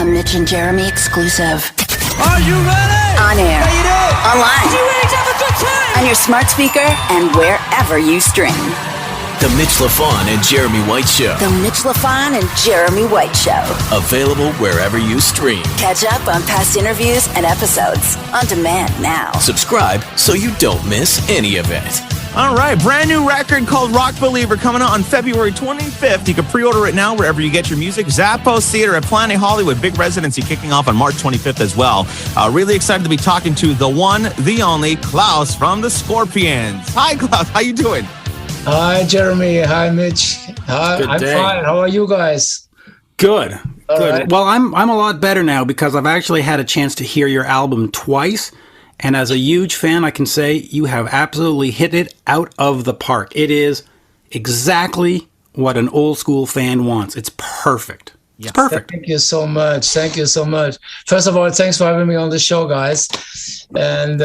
A Mitch and Jeremy exclusive. Are you ready? On air. Online. You ready to have a good time? On your smart speaker and wherever you stream. The Mitch, Lafon, and Jeremy White Show. The Mitch, Lafon, and Jeremy White Show. Available wherever you stream. Catch up on past interviews and episodes. On demand now. Subscribe so you don't miss any of it. All right, brand new record called Rock Believer coming out on February 25th. You can pre-order it now wherever you get your music. Zappos Theater at Planet Hollywood. Big Residency kicking off on March 25th as well. Really excited to be talking to the one, the only, Klaus from the Scorpions. Hi, Klaus. How you doing? Hi, Jeremy. Hi, Mitch. Hi, I'm fine. How are you guys? Good. Good. Right. Well, I'm a lot better now because I've actually had a chance to hear your album twice. And as a huge fan, I can say you have absolutely hit it out of the park. It is exactly what an old school fan wants. It's perfect. It's perfect. Thank you so much. Thank you so much. First of all, thanks for having me on the show, guys. And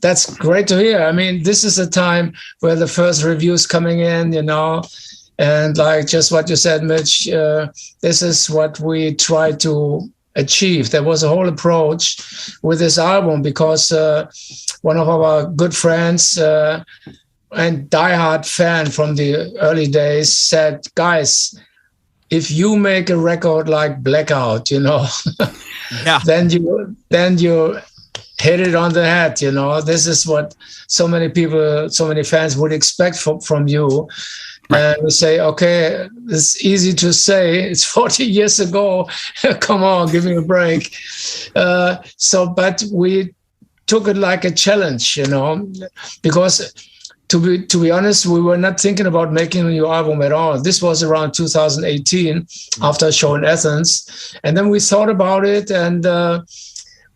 that's great to hear. I mean, this is a time where the first reviews coming in, you know, and like just what you said, Mitch, this is what we try to achieve. There was a whole approach with this album because one of our good friends and diehard fan from the early days said, guys, if you make a record like Blackout, you know, then you hit it on the head, you know. This is what so many people, so many fans would expect from you. And we say, okay, it's easy to say. It's 40 years ago. Come on, give me a break. But we took it like a challenge, you know, because to be honest, we were not thinking about making a new album at all. This was around 2018 after a show in Athens. And then we thought about it and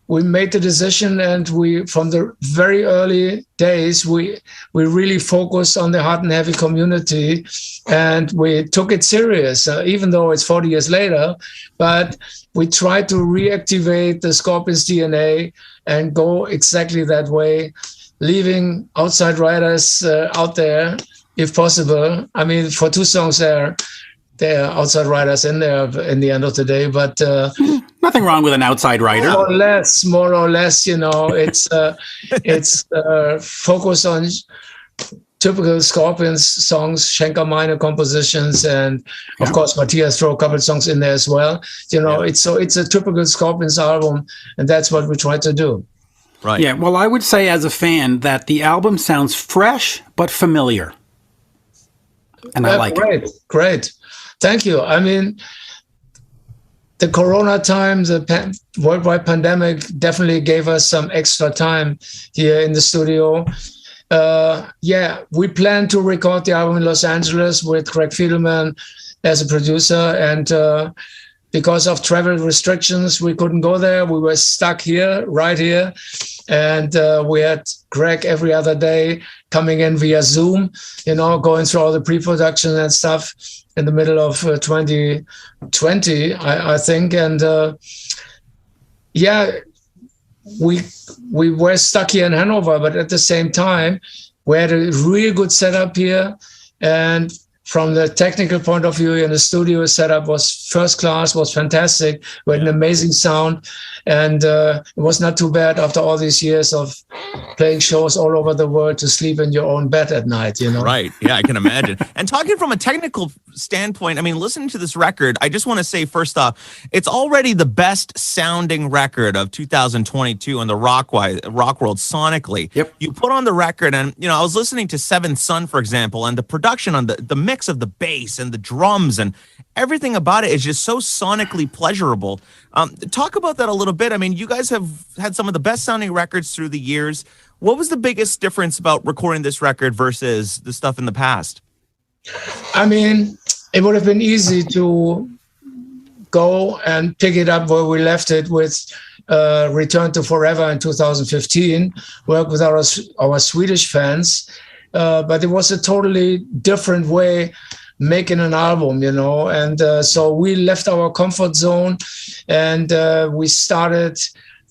we made the decision, and we, from the very early days, we really focused on the hard and heavy community, and we took it serious, even though it's 40 years later. But we tried to reactivate the Scorpions DNA and go exactly that way, leaving outside writers out there, if possible. I mean, for two songs there are outside writers in there in the end of the day, but nothing wrong with an outside writer. More or less, you know, it's focused on typical Scorpions songs, Schenker Meine compositions, and of course Matthias throw a couple songs in there as well. You know, it's a typical Scorpions album, and that's what we try to do. Right. Yeah. Well, I would say as a fan that the album sounds fresh but familiar, and I like it. Great. Thank you. I mean, the Corona time, the worldwide pandemic definitely gave us some extra time here in the studio. We planned to record the album in Los Angeles with Craig Fiedelman as a producer. And because of travel restrictions, we couldn't go there. We were stuck here, right here. And we had Greg every other day coming in via Zoom, you know, going through all the pre-production and stuff in the middle of 2020, I think. And we were stuck here in Hanover, but at the same time, we had a really good setup here. And from the technical point of view, in the studio setup was first class, was fantastic. We had an amazing sound. And it was not too bad after all these years of playing shows all over the world to sleep in your own bed at night, you know? Right. Yeah, I can imagine. And talking from a technical standpoint, I mean, listening to this record, I just want to say, first off, it's already the best sounding record of 2022 in the rock world sonically. Yep. You put on the record and, you know, I was listening to Seventh Son, for example, and the production on the mix of the bass and the drums and everything about it is just so sonically pleasurable. Talk about that a little bit. I mean, you guys have had some of the best sounding records through the years. What was the biggest difference about recording this record versus the stuff in the past? I mean, it would have been easy to go and pick it up where we left it with Return to Forever in 2015, work with our Swedish fans. But it was a totally different way making an album, you know. And so we left our comfort zone and we started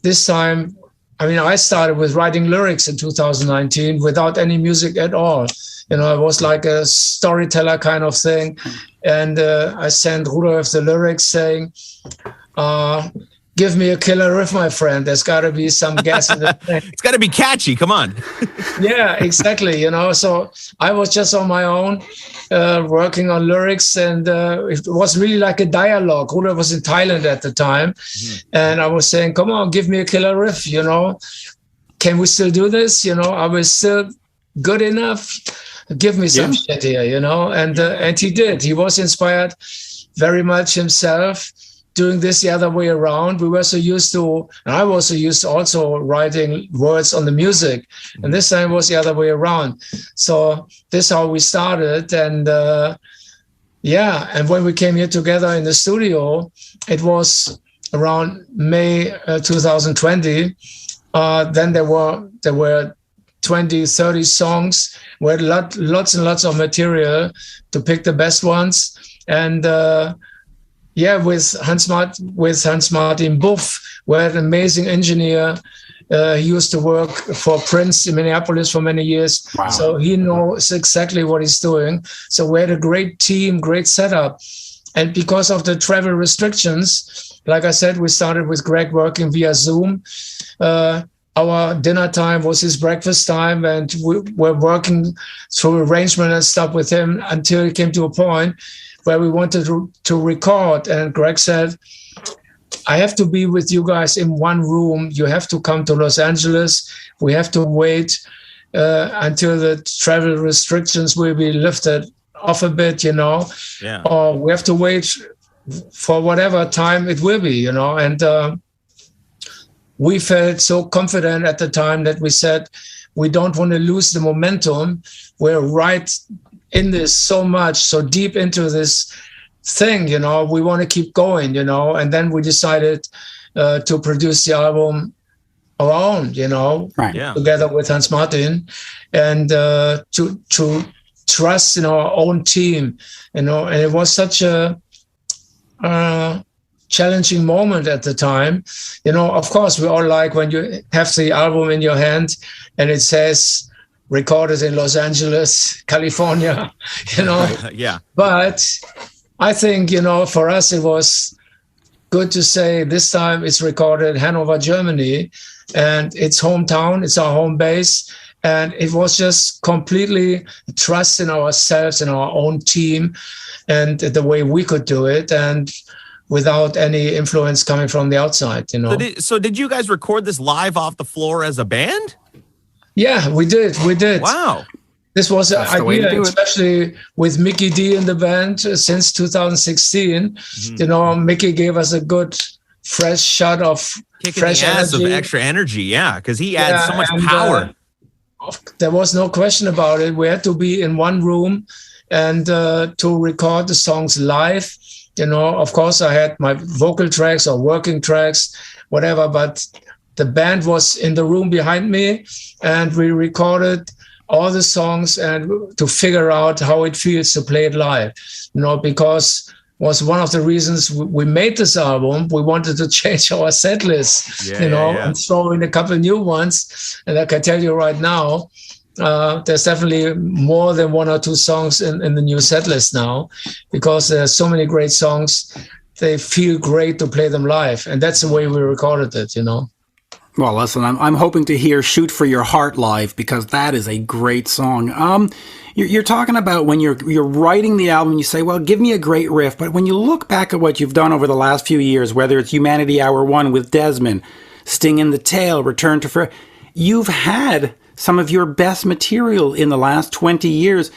this time. I mean, I started with writing lyrics in 2019 without any music at all. You know, it was like a storyteller kind of thing. And I sent Rudolf the lyrics saying, give me a killer riff, my friend. There's got to be some gas in the tank. It's got to be catchy. Come on. Yeah, exactly. So I was just on my own, working on lyrics, and it was really like a dialogue. Rudolf was in Thailand at the time, and I was saying, "Come on, give me a killer riff." Can we still do this? I was still good enough. Give me some shit here, and he did. He was inspired very much himself. Doing this the other way around, we were so used to, and I was so used to also writing words on the music, and this time was the other way around. So this is how we started, and and when we came here together in the studio, it was around May 2020. Then there were 20, 30 songs. We had lots and lots of material to pick the best ones, and with Hans Martin Buff, we had an amazing engineer. He used to work for Prince in Minneapolis for many years. Wow. So he knows exactly what he's doing. So we had a great team, great setup. And because of the travel restrictions, like I said, we started with Greg working via Zoom. Our dinner time was his breakfast time, and we were working through arrangement and stuff with him until it came to a point where we wanted to record. And Greg said, I have to be with you guys in one room. You have to come to Los Angeles. We have to wait until the travel restrictions will be lifted off a bit, or we have to wait for whatever time it will be, and we felt so confident at the time that we said, we don't want to lose the momentum. We're right in this so deep into this thing, we want to keep going, and then we decided to produce the album our own, together with Hans Martin, and to trust in our own team, and it was such a challenging moment at the time. Of course, we all like when you have the album in your hand and it says recorded in Los Angeles, California, Yeah. But I think, for us, it was good to say this time it's recorded Hanover, Germany, and it's hometown, it's our home base. And it was just completely trust in ourselves and our own team and the way we could do it, and without any influence coming from the outside, So did you guys record this live off the floor as a band? Yeah, we did. Wow. This was an idea, it. especially with Mickey D in the band since 2016. Mickey gave us a good, fresh shot of Kicking fresh the ass energy. of extra energy, because he adds so much power. There was no question about it. We had to be in one room and to record the songs live. Of course, I had my vocal tracks or working tracks, whatever, but the band was in the room behind me, and we recorded all the songs and to figure out how it feels to play it live, because was one of the reasons we made this album. We wanted to change our set list, and throw in a couple of new ones. And I can tell you right now, there's definitely more than one or two songs in the new set list now, because there's so many great songs. They feel great to play them live. And that's the way we recorded it, Well, listen, I'm hoping to hear Shoot for Your Heart live, because that is a great song. You're talking about when you're writing the album, you say, well, give me a great riff. But when you look back at what you've done over the last few years, whether it's Humanity Hour 1 with Desmond, Sting in the Tail, Return to Forever, you've had some of your best material in the last 20 years.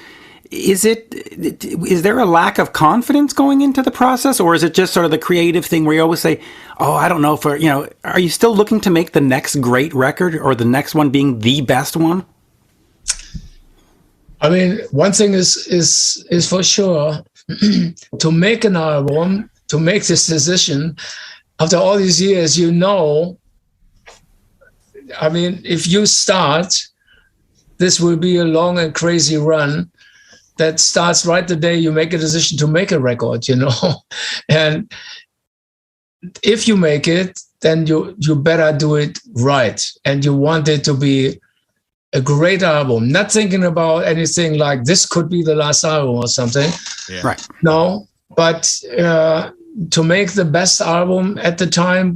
Is there a lack of confidence going into the process, or is it just sort of the creative thing where you always say, oh, I don't know are you still looking to make the next great record, or the next one being the best one? I mean, one thing is for sure, to make an album, to make this decision after all these years, I mean, if you start, this will be a long and crazy run that starts right the day you make a decision to make a record, and if you make it, then you better do it right, and you want it to be a great album, not thinking about anything like this could be the last album or something. Yeah. Right. No, but to make the best album at the time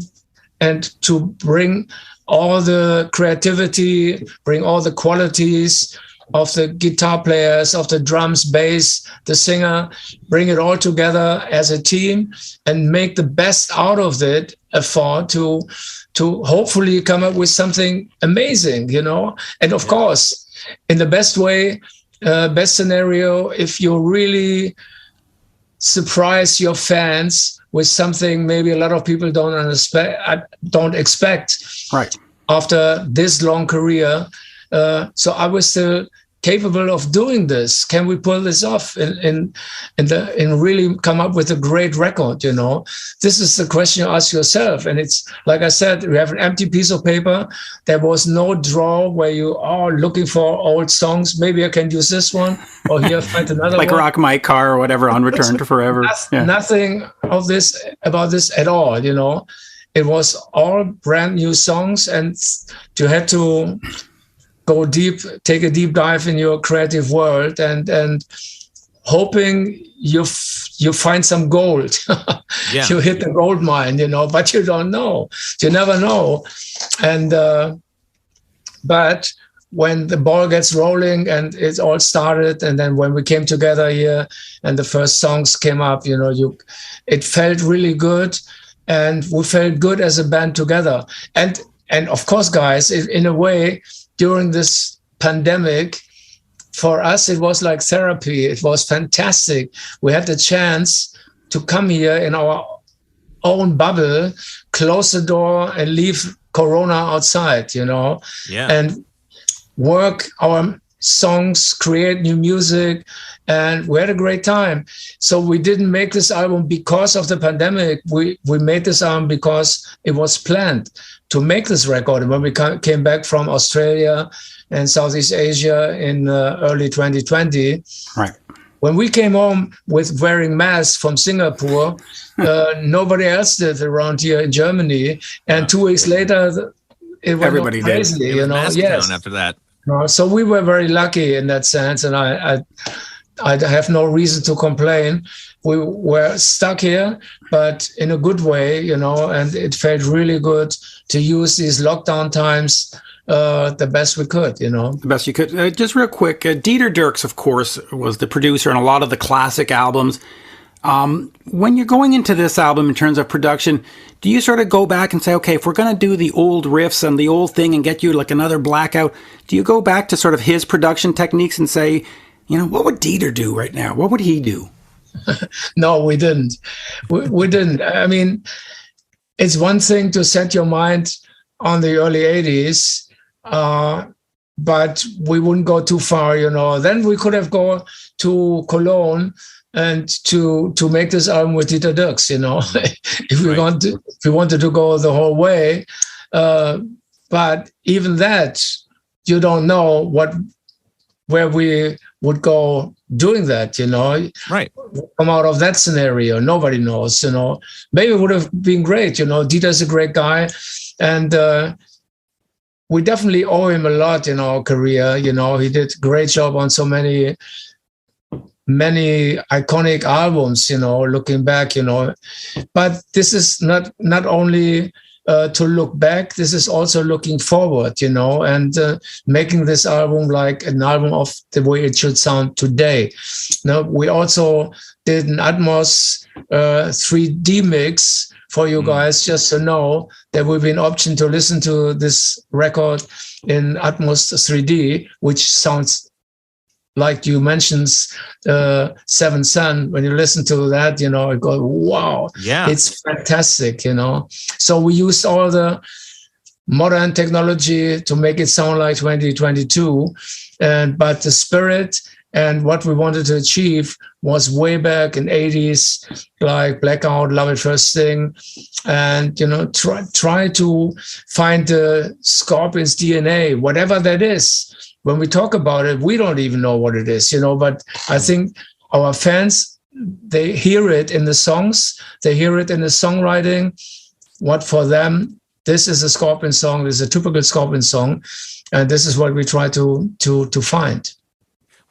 and to bring all the creativity, bring all the qualities of the guitar players, of the drums, bass, the singer, bring it all together as a team and make the best out of it, effort to hopefully come up with something amazing, And of course, in the best way, best scenario, if you really surprise your fans with something maybe a lot of people don't expect right after this long career. So I was still capable of doing this. Can we pull this off and really come up with a great record? This is the question you ask yourself. And it's like I said, we have an empty piece of paper. There was no drawer where you are looking for old songs. Maybe I can use this one, or here find another like one. Rock My Car or whatever on Return to Forever. Nothing of this about this at all. It was all brand new songs, and you had to go deep, take a deep dive in your creative world, and hoping you find some gold. Yeah. You hit the gold mine, but you don't know. You never know. And but when the ball gets rolling and it all started, and then when we came together here and the first songs came up, it felt really good, and we felt good as a band together. And of course, guys, in a way, during this pandemic, for us, it was like therapy. It was fantastic. We had the chance to come here in our own bubble, close the door and leave Corona outside, and work our songs, create new music, and we had a great time. So we didn't make this album because of the pandemic. We made this album because it was planned to make this record. And when we came back from Australia and Southeast Asia in early 2020, right, when we came home with wearing masks from Singapore, nobody else did around here in Germany. And 2 weeks later, it went everybody crazy, It was mask Yes. down after that. So we were very lucky in that sense, and I have no reason to complain. We were stuck here, but in a good way, and it felt really good to use these lockdown times the best we could, The best you could. Just real quick, Dieter Dierks, of course, was the producer on a lot of the classic albums. When you're going into this album in terms of production, do you sort of go back and say, okay, if we're going to do the old riffs and the old thing and get you like another Blackout, do you go back to sort of his production techniques and say, what would Dieter do right now? What would he do? No, we didn't. We didn't. I mean, it's one thing to set your mind on the early 80s, but we wouldn't go too far, Then we could have gone to Cologne and to make this album with Dieter Dierks, if we wanted to go the whole way. But even that, you don't know where we would go doing that, Right. Come out of that scenario. Nobody knows, Maybe it would have been great, Dieter's a great guy. And we definitely owe him a lot in our career. He did a great job on so many iconic albums, looking back, But this is not only to look back, this is also looking forward, and making this album like an album of the way it should sound today. Now, we also did an Atmos 3D mix for you guys, just to know there will be an option to listen to this record in Atmos 3D, which sounds like you mentioned, Seventh Son. When you listen to that, you go, wow, yeah, it's fantastic, So we used all the modern technology to make it sound like 2022, but the spirit and what we wanted to achieve was way back in 80s, like Blackout, Love at First Thing, and try to find the Scorpions DNA, whatever that is. When we talk about it, we don't even know what it is, but I think our fans, they hear it in the songs, they hear it in the songwriting. What for them, this is a Scorpion song, this is a typical Scorpion song, and this is what we try to find.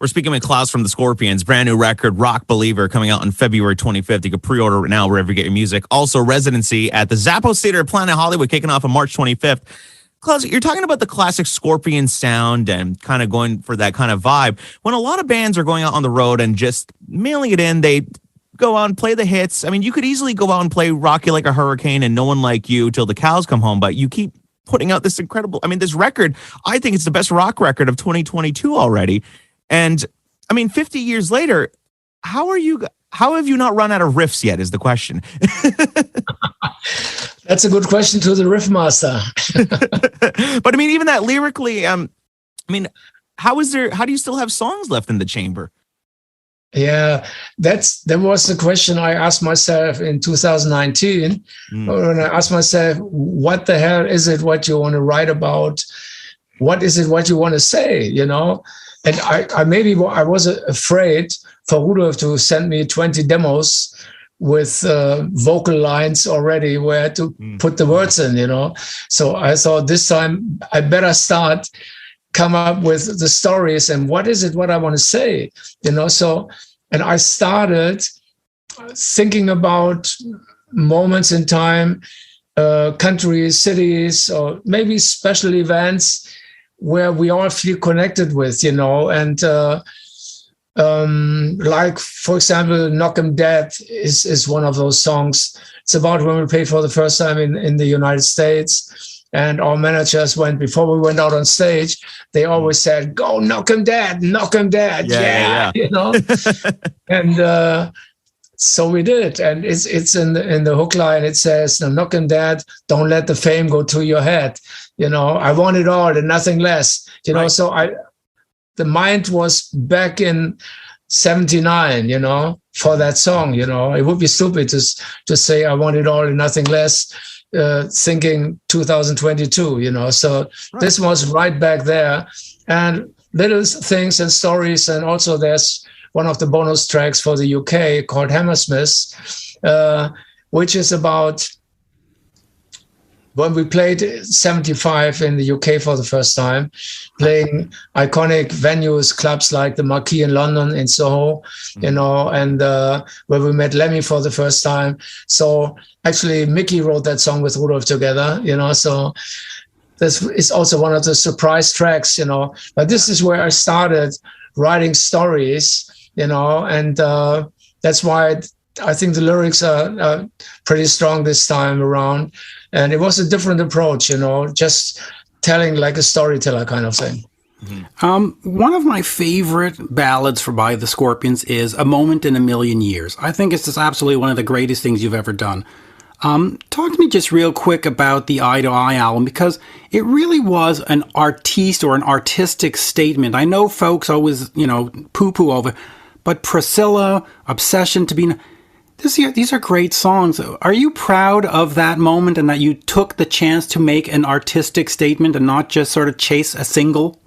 We're speaking with Klaus from the Scorpions, brand new record, Rock Believer, coming out on February 25th. You can pre-order it now wherever you get your music. Also, Residency at the Zappos Theater at Planet Hollywood, kicking off on March 25th. Klaus, you're talking about the classic Scorpion sound and kind of going for that kind of vibe. When a lot of bands are going out on the road and just mailing it in, they go out and play the hits. I mean, you could easily go out and play Rock You Like a Hurricane and No One Like You till the cows come home, but you keep putting out this incredible, I mean, this record, I think it's the best rock record of 2022 already. And I mean, 50 years later, how have you not run out of riffs yet is the question. That's a good question to the riff master. But I mean, even that lyrically, I mean, how do you still have songs left in the chamber? Yeah, that was the question I asked myself in 2019. When I asked myself, what the hell is it what you want to write about? What is it what you want to say, you know? And I was afraid for Rudolf to send me 20 demos with vocal lines already where to put the words in, you know? So I thought this time I better come up with the stories and what is it what I want to say, you know? So, and I started thinking about moments in time, countries, cities, or maybe special events where we all feel connected with, you know, and like, for example, Knock 'Em Dead is one of those songs. It's about when we played for the first time in the United States, and our managers before we went out on stage, they always said, "Go knock 'em dead, knock 'em dead." Yeah. You know? And so we did. And it's in the hook line, it says, "Knock 'em dead, don't let the fame go to your head. You know, I want it all and nothing less." You know, so the mind was back in 79, you know, for that song, you know. It would be stupid to say I want it all and nothing less, thinking 2022, you know. So this was right back there. And little things and stories. And also there's one of the bonus tracks for the UK called Hammersmith, which is about when we played 75 in the UK for the first time, playing iconic venues, clubs like the Marquee in London, in Soho, you know, and where we met Lemmy for the first time. So actually Mickey wrote that song with Rudolf together, you know, so this is also one of the surprise tracks, you know. But this is where I started writing stories, you know, and that's why I think the lyrics are pretty strong this time around. And it was a different approach, you know, just telling like a storyteller kind of thing. One of my favorite ballads by the Scorpions is "A Moment in a Million Years." I think it's just absolutely one of the greatest things you've ever done. Talk to me just real quick about the Eye to Eye album, because it really was an artiste or an artistic statement. I know folks always, you know, poo-poo over, but Priscilla, Obsession to Be... These are great songs. Are you proud of that moment and that you took the chance to make an artistic statement and not just sort of chase a single?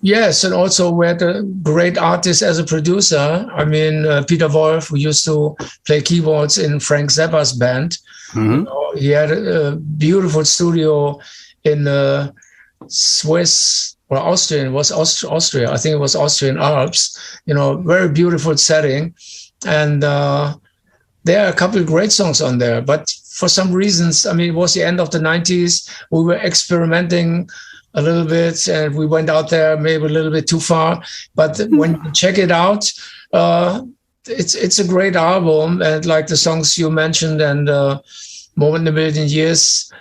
Yes, and also we had a great artist as a producer. I mean, Peter Wolf, who used to play keyboards in Frank Zappa's band. You know, he had a beautiful studio in Swiss or Austrian. It was Austria. I think it was Austrian Alps. You know, very beautiful setting. And there are a couple of great songs on there. But for some reasons, I mean, it was the end of the 90s. We were experimenting a little bit, and we went out there maybe a little bit too far. But when you check it out, it's a great album. And like the songs you mentioned, and Moment in a Million Years.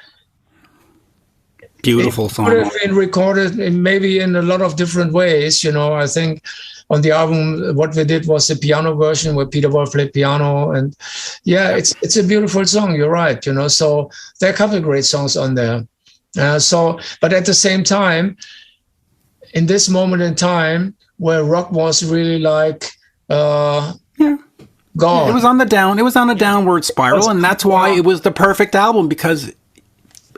Beautiful song. It could have been recorded maybe in a lot of different ways. You know, I think on the album, what we did was the piano version where Peter Wolf played piano. And yeah, it's a beautiful song. You're right. You know, so there are a couple of great songs on there. But at the same time, in this moment in time where rock was really like gone. It was on a downward spiral, and that's why it was the perfect album, because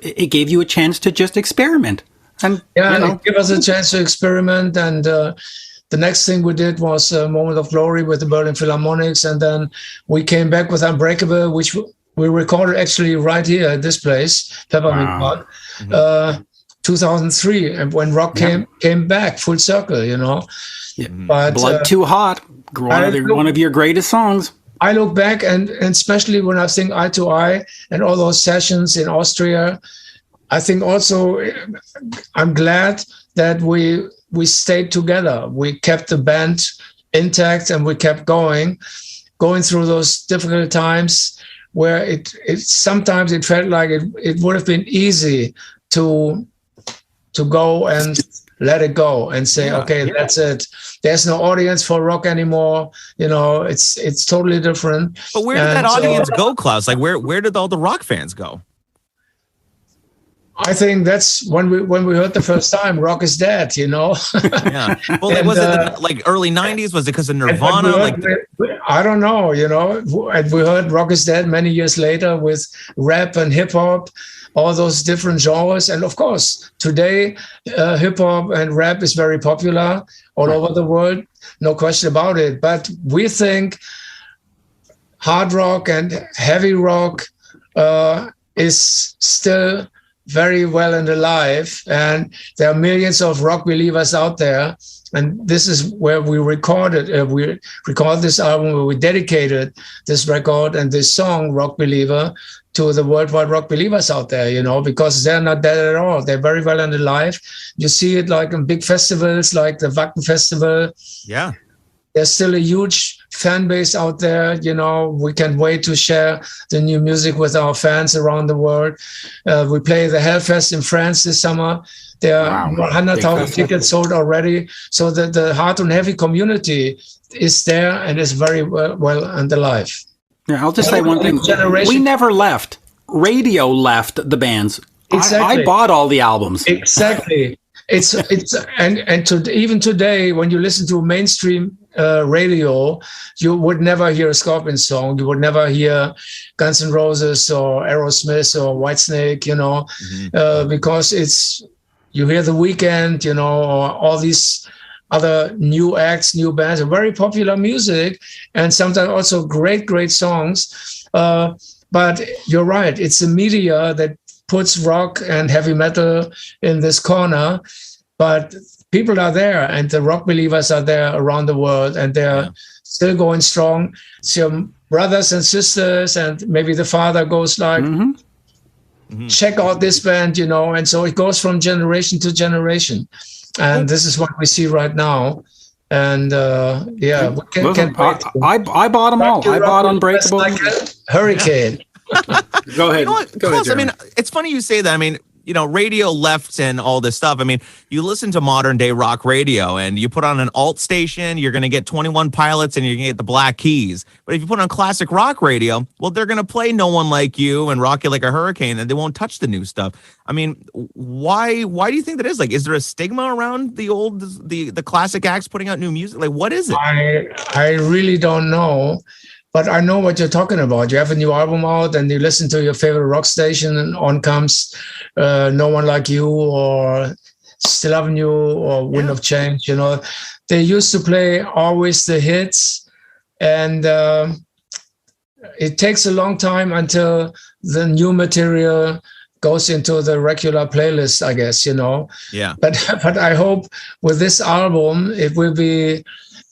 it gave you a chance to just experiment. And it gave us a chance to experiment. And the next thing we did was a Moment of Glory with the Berlin Philharmonics, and then we came back with Unbreakable, which we recorded actually right here at this place, Peppermint Park. 2003, and when rock came back full circle, you know. Yeah. But Blood Too Hot, one of your greatest songs. I look back, and especially when I think Eye to Eye and all those sessions in Austria, I think also I'm glad that we stayed together. We kept the band intact, and we kept going through those difficult times where it sometimes it felt like it would have been easy to go and let it go and say, that's it. There's no audience for rock anymore. You know, it's totally different. But where did that audience go, Klaus? Like where did all the rock fans go? I think that's when we heard the first time, rock is dead, you know. Yeah. Well, was it like early 90s? Was it because of Nirvana? I don't know, you know. And we heard rock is dead many years later with rap and hip hop, all those different genres. And of course, today, hip hop and rap is very popular all over the world. No question about it. But we think hard rock and heavy rock is still very well and alive, and there are millions of rock believers out there, and this is where we recorded this album, where we dedicated this record and this song, Rock Believer, to the worldwide rock believers out there, you know, because they're not dead at all. They're very well and alive. You see it like in big festivals like the Wacken Festival. Yeah. There's still a huge fan base out there. You know, we can't wait to share the new music with our fans around the world. We play the Hellfest in France this summer. There are 100,000 tickets sold already. So the hard and heavy community is there and is very well and alive. Yeah, I'll just say one thing. We never left. Radio left the bands. Exactly. I bought all the albums. Exactly. Even today, when you listen to mainstream radio, you would never hear a Scorpion song. You would never hear Guns N' Roses or Aerosmith or Whitesnake, you know, because you hear The Weeknd, you know, or all these other new acts, new bands, very popular music, and sometimes also great songs. But you're right, it's the media that puts rock and heavy metal in this corner, but people are there, and the rock believers are there around the world, and they're still going strong. So brothers and sisters, and maybe the father goes like, check out this band, you know, and so it goes from generation to generation. And this is what we see right now. And Listen, I bought them all. I bought Unbreakable. Like a hurricane. Go ahead. You know what, Klaus, I mean, it's funny you say that. I mean, you know, radio left and all this stuff. I mean, you listen to modern day rock radio and you put on an alt station, you're going to get 21 Pilots and you're going to get the Black Keys. But if you put on classic rock radio, well, they're going to play No One Like You and Rock You Like a Hurricane, and they won't touch the new stuff. I mean, why do you think that is? Like, is there a stigma around the classic acts putting out new music? Like, what is it? I really don't know. But I know what you're talking about. You have a new album out and you listen to your favorite rock station, and on comes No One Like You or Still Loving You or Wind of Change. You know, they used to play always the hits, and it takes a long time until the new material goes into the regular playlist, I guess, you know. Yeah. But I hope with this album,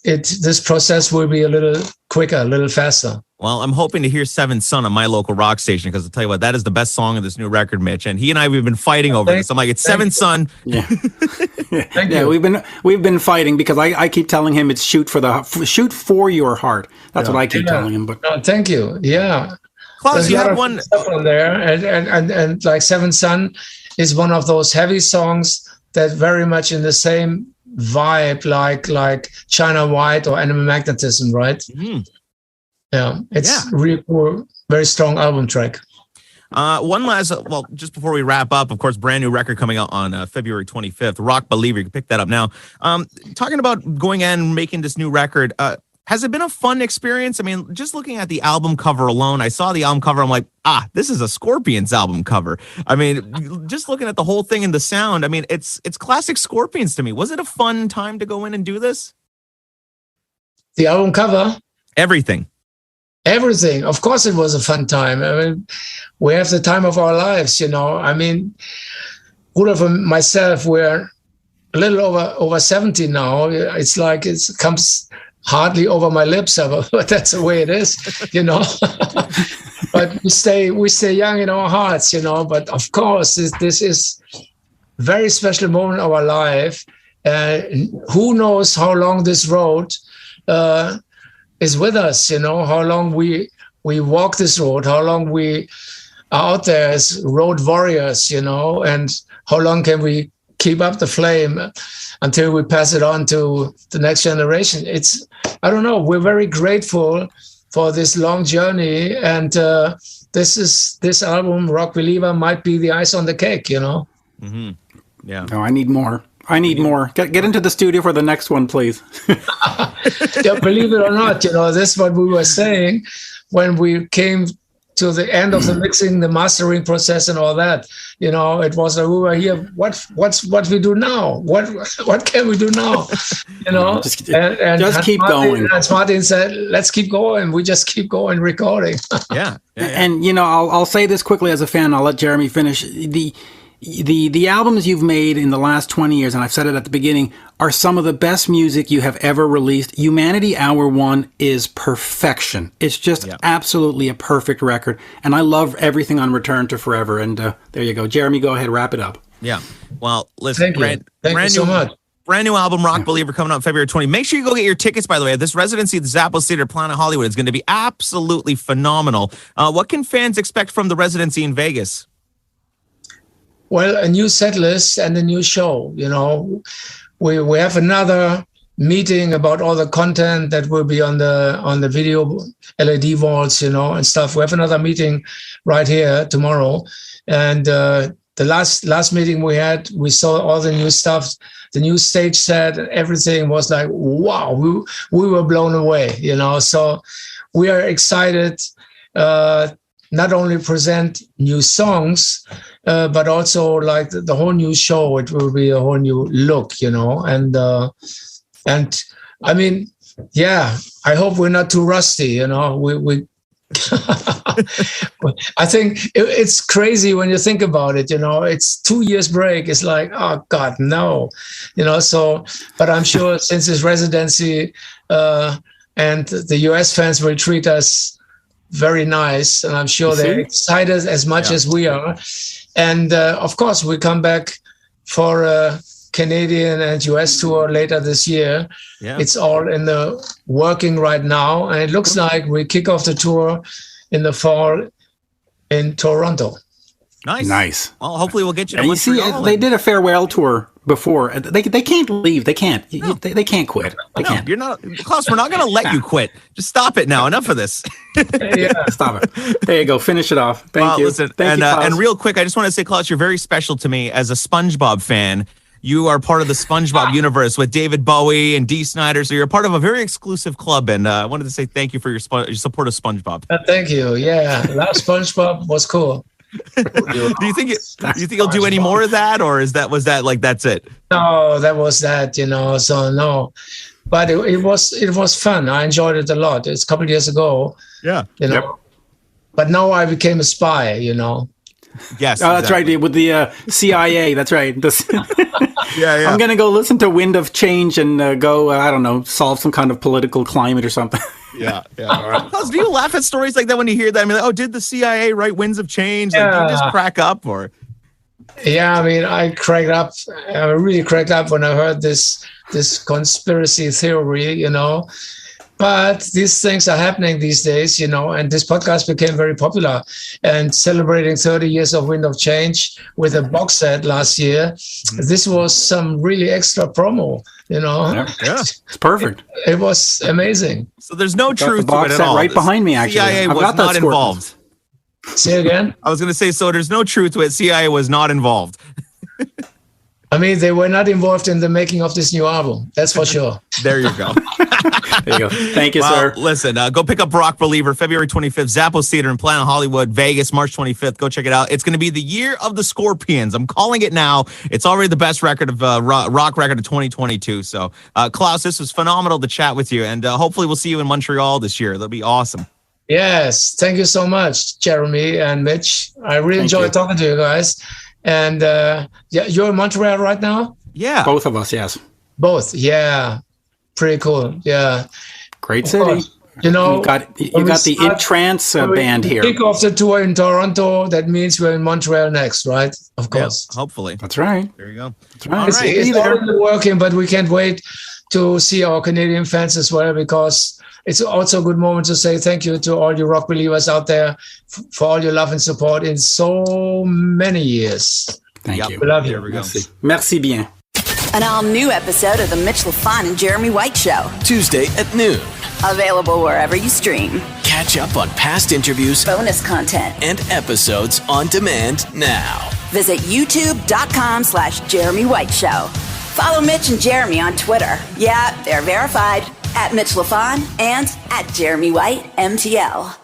this process will be a little quicker, a little faster. Well, I'm hoping to hear Seventh Son on my local rock station, because I'll tell you what, that is the best song of this new record, Mitch. And he and I, we've been fighting over this. I'm like, it's Seventh Son. Yeah, Thank you. We've been fighting because I keep telling him it's shoot for your heart. That's what I keep telling him. But thank you. Yeah, Klaus, you have one stuff on there, and like Seventh Son is one of those heavy songs that very much in the same vibe like China White or Animal Magnetism, right? Mm-hmm. Yeah, it's really cool, very strong album track. One last, just before we wrap up, of course, brand new record coming out on February 25th, Rock Believer. You can pick that up now. Talking about going and making this new record, has it been a fun experience? I mean, just looking at the album cover alone, I saw the album cover, I'm like, this is a Scorpions album cover. I mean, just looking at the whole thing and the sound, I mean, it's classic Scorpions to me. Was it a fun time to go in and do this? The album cover? Everything. Of course it was a fun time. I mean, we have the time of our lives, you know. I mean, Rudolf and myself, we're a little over 70 now. It's like it comes hardly over my lips, but that's the way it is, But we stay young in our hearts, But of course, this is a very special moment in our life. Who knows how long this road is with us, how long we walk this road, how long we are out there as road warriors, and how long can we keep up the flame until we pass it on to the next generation. I don't know, we're very grateful for this long journey, and this album, Rock Believer, might be the ice on the cake, Mm-hmm. Yeah. No, I need more. Get into the studio for the next one, please. Yeah, believe it or not, this is what we were saying when we came to the end of the mixing, the mastering process, and all that. It was we were here. What we do now? What can we do now? Just keep going. As Martin said, let's keep going. We just keep going recording. Yeah. And I'll say this quickly as a fan. I'll let Jeremy finish. The albums you've made in the last 20 years, and I've said it at the beginning, are some of the best music you have ever released. Humanity Hour 1 is perfection. It's just absolutely a perfect record. And I love everything on Return to Forever. And there you go. Jeremy, go ahead, wrap it up. Yeah. Well, listen, Thank you so much. Brand new album, Rock Believer, coming out February 20. Make sure you go get your tickets, by the way. This residency at the Zappos Theater, Planet Hollywood, is going to be absolutely phenomenal. What can fans expect from the residency in Vegas? Well, a new set list and a new show. We have another meeting about all the content that will be on the video LED walls, and stuff. We have another meeting right here tomorrow, and the last meeting we had, we saw all the new stuff, the new stage set, everything was like, wow, we were blown away. So we are excited. Not only present new songs, but also like the whole new show. It will be a whole new look, and I mean, yeah, I hope we're not too rusty, we I think it's crazy when you think about it, it's 2 years break. It's like, oh God, no, so, but I'm sure since this residency, and the US fans will treat us very nice, and I'm sure they're excited as much as we are. And of course, we come back for a Canadian and US tour later this year. Yeah. It's all in the working right now, and it looks like we kick off the tour in the fall in Toronto. Nice. Well, hopefully we'll get you to Montreal. They did a farewell tour before. They can't leave. They can't. They can't quit. They can't. You're not, Klaus. We're not going to let you quit. Just stop it now. Enough of this. Stop it. There you go. Finish it off. Thank you. Listen, Thank you, Klaus. And real quick, I just want to say, Klaus, you're very special to me as a SpongeBob fan. You are part of the SpongeBob universe with David Bowie and Dee Snider. So you're a part of a very exclusive club. And I wanted to say thank you for your support of SpongeBob. Thank you. Yeah, last SpongeBob was cool. Do you think you'll do any more of that, or was that like that's it? No, that was that, so no, but it was fun. I enjoyed it a lot. It's a couple of years ago. Yeah. But now I became a spy, Yes. Oh, that's right, with the CIA. That's right. Yeah. I'm gonna go listen to Wind of Change and go I don't know, solve some kind of political climate or something. Yeah. All right. Klaus, do you laugh at stories like that when you hear that? I mean, like, did the CIA write Winds of Change? Like, do you just crack up, or? Yeah, I mean, I cracked up. I really cracked up when I heard this conspiracy theory, But these things are happening these days, and this podcast became very popular. And celebrating 30 years of Wind of Change with a box set last year, this was some really extra promo, Yeah, it's perfect. It was amazing. So there's no truth to it at all. Right behind me, actually. CIA was not involved. Say again? I was going to say, so there's no truth to it. CIA was not involved. I mean, they were not involved in the making of this new album. That's for sure. There you go. There you go. Thank you, sir. Listen, go pick up Rock Believer, February 25th, Zappos Theater in Planet Hollywood, Vegas, March 25th. Go check it out. It's going to be the year of the Scorpions. I'm calling it now. It's already the best record of rock record of 2022. So, Klaus, this was phenomenal to chat with you, and hopefully we'll see you in Montreal this year. That'll be awesome. Yes. Thank you so much, Jeremy and Mitch. I really enjoyed talking to you guys. And yeah, you're in Montreal right now? Yeah. Both of us, yes. Both, yeah. Pretty cool, yeah. Great Of city. course. You know, You got the start- Entrance when we band here. kick off the tour in Toronto, that means we're in Montreal next, right? Of Yeah, course. hopefully. That's right. There you go. That's right. All right. It's Be there. already working, but we can't wait to see our Canadian fans as well, because it's also a good moment to say thank you to all you rock believers out there for all your love and support in so many years. Thank Yep. you. We love you. There we go. Merci. Merci bien. An all-new episode of The Mitch, Lafon, and Jeremy White Show. Tuesday at noon. Available wherever you stream. Catch up on past interviews Bonus content. and episodes on demand now. Visit youtube.com/Jeremy White Show. Follow Mitch and Jeremy on Twitter. Yeah, they're verified. @Mitch Lafon and @Jeremy White MTL.